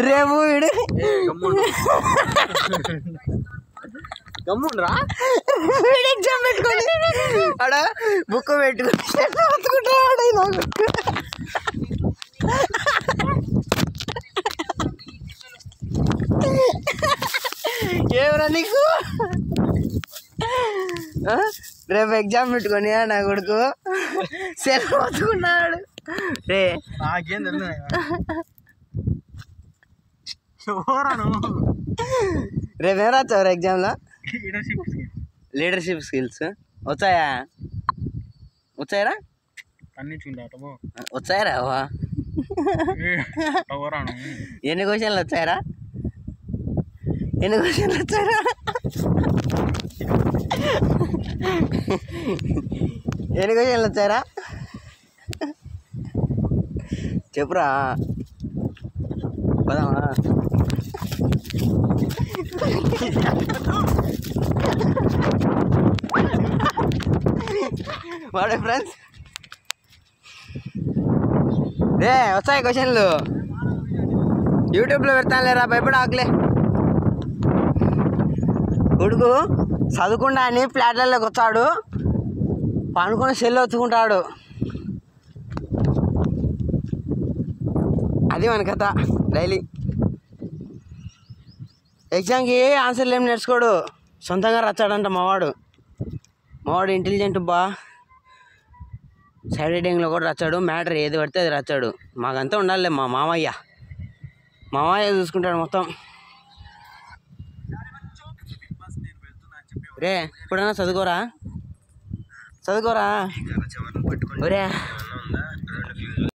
రేపు వీడు గమ్ముండ్రా వీడు ఎగ్జామ్ పెట్టుకొని ఆడ బుక్ పెట్టుకుని ఏమరా నీకు రేపు ఎగ్జామ్ పెట్టుకొని నా కొడుకు సెల్ పట్టుకున్నాడు రే నాకేం తెలియదు రేపేం రాచావు ఎగ్జామ్లో లీడర్షిప్ స్కిల్స్ వచ్చాయా వచ్చాయరా వచ్చాయరా ఎన్ని క్వశ్చన్లు వచ్చాయరా ఎన్ని క్వశ్చన్లు వచ్చాయరా ఎన్ని క్వశ్చన్లు వచ్చాయరా చెప్పురా పదామా వాడే ఫ్రెండ్స్ రే వచ్చాయి క్వశ్చన్లు యూట్యూబ్లో పెడతాను లేరా భయపడ ఆకలే కొడుకు చదువుకుండా అని ఫ్లాట్లలోకి వచ్చాడు పనుకొని సెల్ వచ్చుకుంటాడు అది మన కథ డైలీ ఎగ్జామ్కి ఆన్సర్లు ఏం నేర్చుకోడు సొంతంగా రాచాడంట మావాడు ఇంటెలిజెంట్ బా సైడ్ రీడింగ్లో కూడా రాచాడు మ్యాటర్ ఏది పడితే అది రాచాడు మాకంతా ఉండాలి మా మామయ్య చూసుకుంటాడు మొత్తం రే ఇప్పుడన్నా చదువుకోరా ఒరే